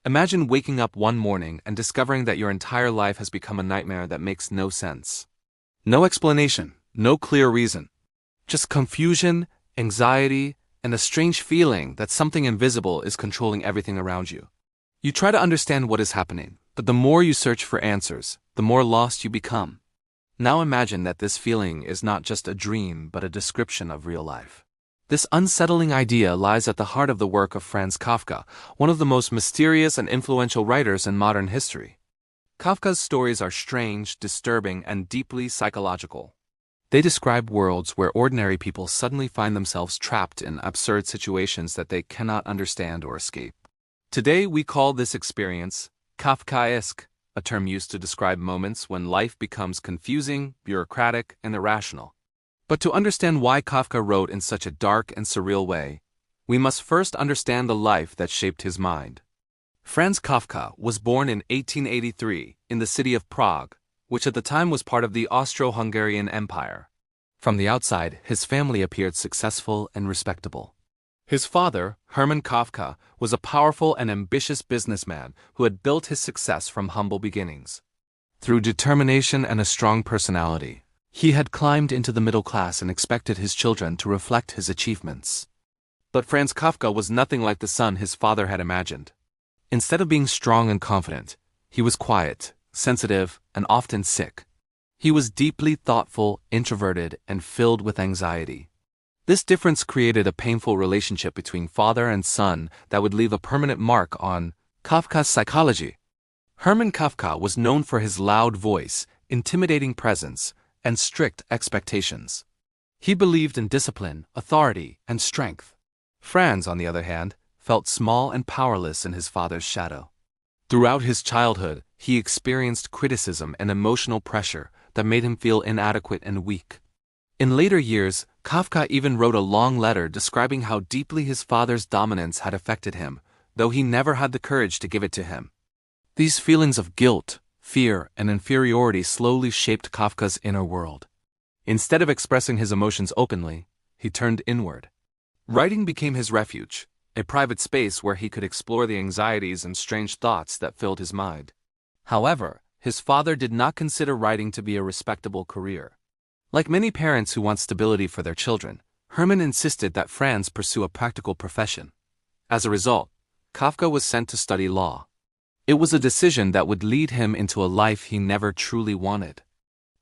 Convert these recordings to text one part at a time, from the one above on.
Imagine waking up one morning and discovering that your entire life has become a nightmare that makes no sense. No explanation, no clear reason. Just confusion, anxiety, and a strange feeling that something invisible is controlling everything around you. You try to understand what is happening, but the more you search for answers, the more lost you become. Now imagine that this feeling is not just a dream but a description of real life. This unsettling idea lies at the heart of the work of Franz Kafka, one of the most mysterious and influential writers in modern history. Kafka's stories are strange, disturbing, and deeply psychological. They describe worlds where ordinary people suddenly find themselves trapped in absurd situations that they cannot understand or escape. Today we call this experience Kafkaesque, a term used to describe moments when life becomes confusing, bureaucratic, and irrational. But to understand why Kafka wrote in such a dark and surreal way, we must first understand the life that shaped his mind. Franz Kafka was born in 1883 in the city of Prague, which at the time was part of the Austro-Hungarian Empire. From the outside, his family appeared successful and respectable. His father, Hermann Kafka, was a powerful and ambitious businessman who had built his success from humble beginnings. Through determination and a strong personality, he had climbed into the middle class and expected his children to reflect his achievements. But Franz Kafka was nothing like the son his father had imagined. Instead of being strong and confident, he was quiet, sensitive, and often sick. He was deeply thoughtful, introverted, and filled with anxiety. This difference created a painful relationship between father and son that would leave a permanent mark on Kafka's psychology. Hermann Kafka was known for his loud voice, intimidating presence, and strict expectations. He believed in discipline, authority, and strength. Franz, on the other hand, felt small and powerless in his father's shadow. Throughout his childhood, he experienced criticism and emotional pressure that made him feel inadequate and weak. In later years, Kafka even wrote a long letter describing how deeply his father's dominance had affected him, though he never had the courage to give it to him. These feelings of guilt, fear, and inferiority slowly shaped Kafka's inner world. Instead of expressing his emotions openly, he turned inward. Writing became his refuge, a private space where he could explore the anxieties and strange thoughts that filled his mind. However, his father did not consider writing to be a respectable career. Like many parents who want stability for their children, Hermann insisted that Franz pursue a practical profession. As a result, Kafka was sent to study law. It was a decision that would lead him into a life he never truly wanted.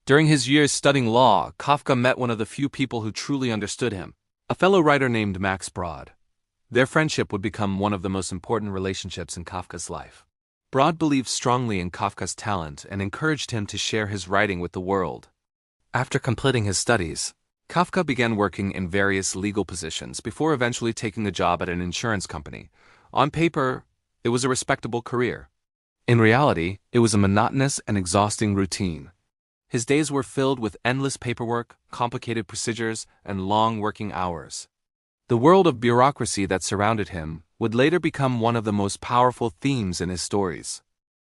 During his years studying law, Kafka met one of the few people who truly understood him, a fellow writer named Max Brod. Their friendship would become one of the most important relationships in Kafka's life. Brod believed strongly in Kafka's talent and encouraged him to share his writing with the world. After completing his studies, Kafka began working in various legal positions before eventually taking a job at an insurance company. On paper, it was a respectable career. In reality, it was a monotonous and exhausting routine. His days were filled with endless paperwork, complicated procedures, and long working hours. The world of bureaucracy that surrounded him would later become one of the most powerful themes in his stories.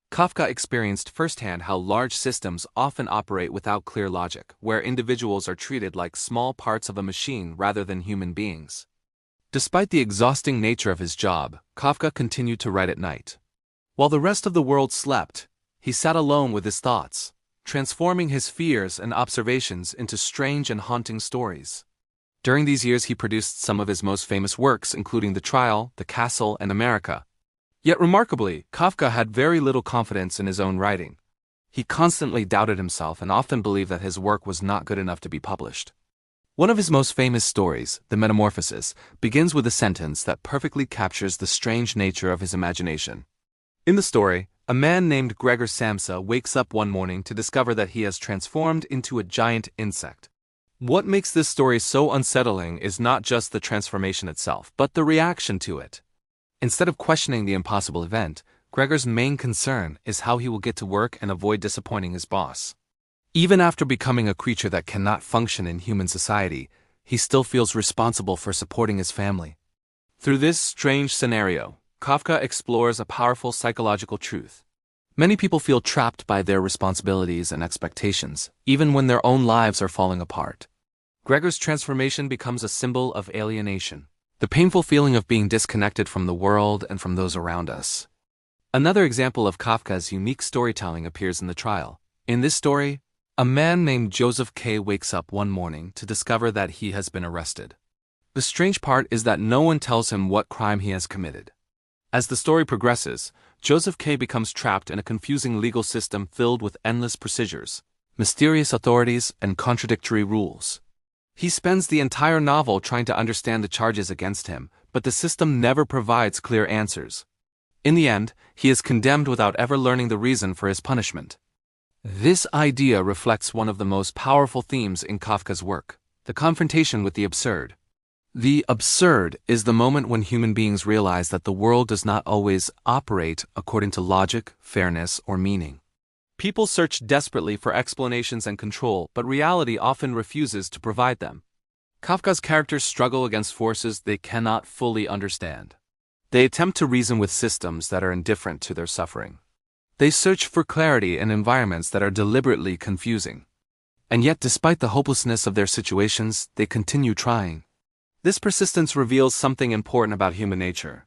Kafka experienced firsthand how large systems often operate without clear logic, where individuals are treated like small parts of a machine rather than human beings. Despite the exhausting nature of his job, Kafka continued to write at night. While the rest of the world slept, he sat alone with his thoughts, transforming his fears and observations into strange and haunting stories. During these years he produced some of his most famous works, including The Trial, The Castle, and America. Yet remarkably, Kafka had very little confidence in his own writing. He constantly doubted himself and often believed that his work was not good enough to be published. One of his most famous stories, The Metamorphosis, begins with a sentence that perfectly captures the strange nature of his imagination. In the story, a man named Gregor Samsa wakes up one morning to discover that he has transformed into a giant insect. What makes this story so unsettling is not just the transformation itself, but the reaction to it. Instead of questioning the impossible event, Gregor's main concern is how he will get to work and avoid disappointing his boss. Even after becoming a creature that cannot function in human society, he still feels responsible for supporting his family. Through this strange scenario, Kafka explores a powerful psychological truth. Many people feel trapped by their responsibilities and expectations, even when their own lives are falling apart. Gregor's transformation becomes a symbol of alienation, the painful feeling of being disconnected from the world and from those around us. Another example of Kafka's unique storytelling appears in The Trial. In this story, a man named Joseph K. wakes up one morning to discover that he has been arrested. The strange part is that no one tells him what crime he has committed. As the story progresses, Joseph K. becomes trapped in a confusing legal system filled with endless procedures, mysterious authorities, and contradictory rules. He spends the entire novel trying to understand the charges against him, but the system never provides clear answers. In the end, he is condemned without ever learning the reason for his punishment. This idea reflects one of the most powerful themes in Kafka's work: the confrontation with the absurd. The absurd is the moment when human beings realize that the world does not always operate according to logic, fairness, or meaning. People search desperately for explanations and control, but reality often refuses to provide them. Kafka's characters struggle against forces they cannot fully understand. They attempt to reason with systems that are indifferent to their suffering. They search for clarity in environments that are deliberately confusing. And yet, despite the hopelessness of their situations, they continue trying. This persistence reveals something important about human nature.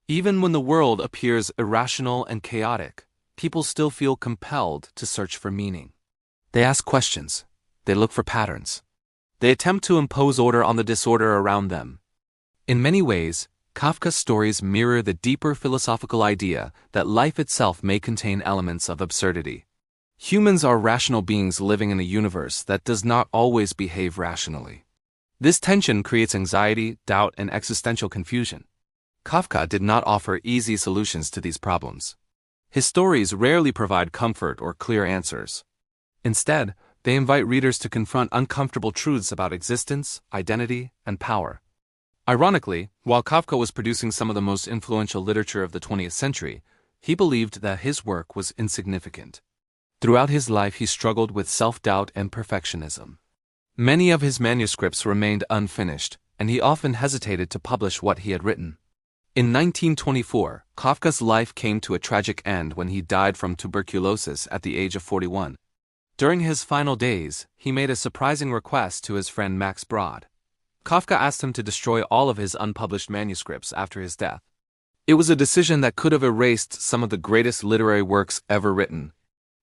Even when the world appears irrational and chaotic, people still feel compelled to search for meaning. They ask questions. They look for patterns. They attempt to impose order on the disorder around them. In many ways, Kafka's stories mirror the deeper philosophical idea that life itself may contain elements of absurdity. Humans are rational beings living in a universe that does not always behave rationally. This tension creates anxiety, doubt, and existential confusion. Kafka did not offer easy solutions to these problems. His stories rarely provide comfort or clear answers. Instead, they invite readers to confront uncomfortable truths about existence, identity, and power. Ironically, while Kafka was producing some of the most influential literature of the 20th century, he believed that his work was insignificant. Throughout his life, he struggled with self-doubt and perfectionism. Many of his manuscripts remained unfinished, and he often hesitated to publish what he had written. In 1924, Kafka's life came to a tragic end when he died from tuberculosis at the age of 41. During his final days, he made a surprising request to his friend Max Brod. Kafka asked him to destroy all of his unpublished manuscripts after his death. It was a decision that could have erased some of the greatest literary works ever written.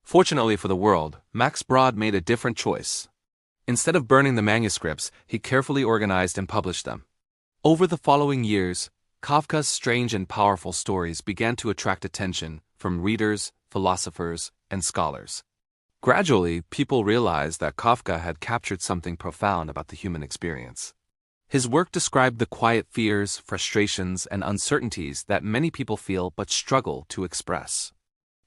Fortunately for the world, Max Brod made a different choice. Instead of burning the manuscripts, he carefully organized and published them. Over the following years, Kafka's strange and powerful stories began to attract attention from readers, philosophers, and scholars. Gradually, people realized that Kafka had captured something profound about the human experience. His work described the quiet fears, frustrations, and uncertainties that many people feel but struggle to express.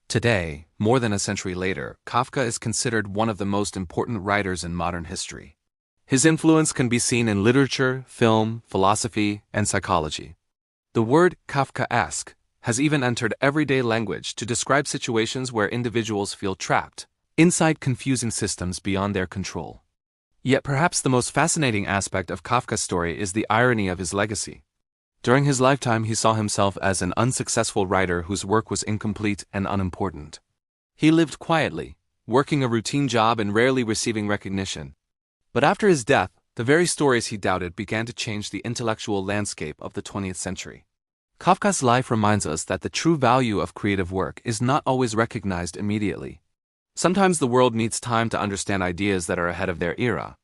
Today, more than a century later, Kafka is considered one of the most important writers in modern history. His influence can be seen in literature, film, philosophy, and psychology. The word Kafkaesque has even entered everyday language to describe situations where individuals feel trapped inside confusing systems beyond their control. Yet perhaps the most fascinating aspect of Kafka's story is the irony of his legacy. During his lifetime, he saw himself as an unsuccessful writer whose work was incomplete and unimportant. He lived quietly, working a routine job and rarely receiving recognition. But after his death, the very stories he doubted began to change the intellectual landscape of the 20th century. Kafka's life reminds us that the true value of creative work is not always recognized immediately. Sometimes the world needs time to understand ideas that are ahead of their era.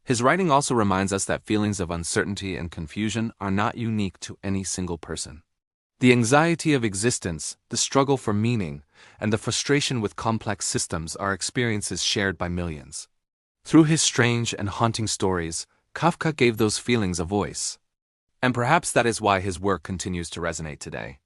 His writing also reminds us that feelings of uncertainty and confusion are not unique to any single person. The anxiety of existence, the struggle for meaning, and the frustration with complex systems are experiences shared by millions. Through his strange and haunting stories, Kafka gave those feelings a voice. And perhaps that is why his work continues to resonate today.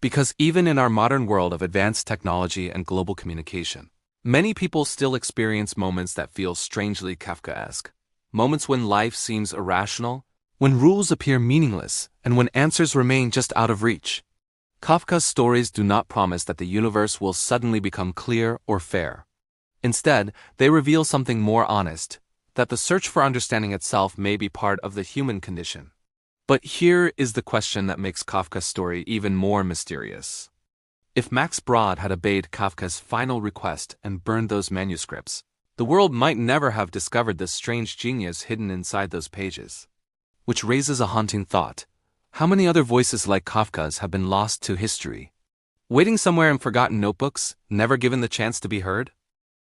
Because even in our modern world of advanced technology and global communication, many people still experience moments that feel strangely Kafkaesque. Moments when life seems irrational, when rules appear meaningless, and when answers remain just out of reach. Kafka's stories do not promise that the universe will suddenly become clear or fair. Instead, they reveal something more honest, that the search for understanding itself may be part of the human condition. But here is the question that makes Kafka's story even more mysterious. If Max Brod had obeyed Kafka's final request and burned those manuscripts, the world might never have discovered the strange genius hidden inside those pages. Which raises a haunting thought. How many other voices like Kafka's have been lost to history? Waiting somewhere in forgotten notebooks, never given the chance to be heard?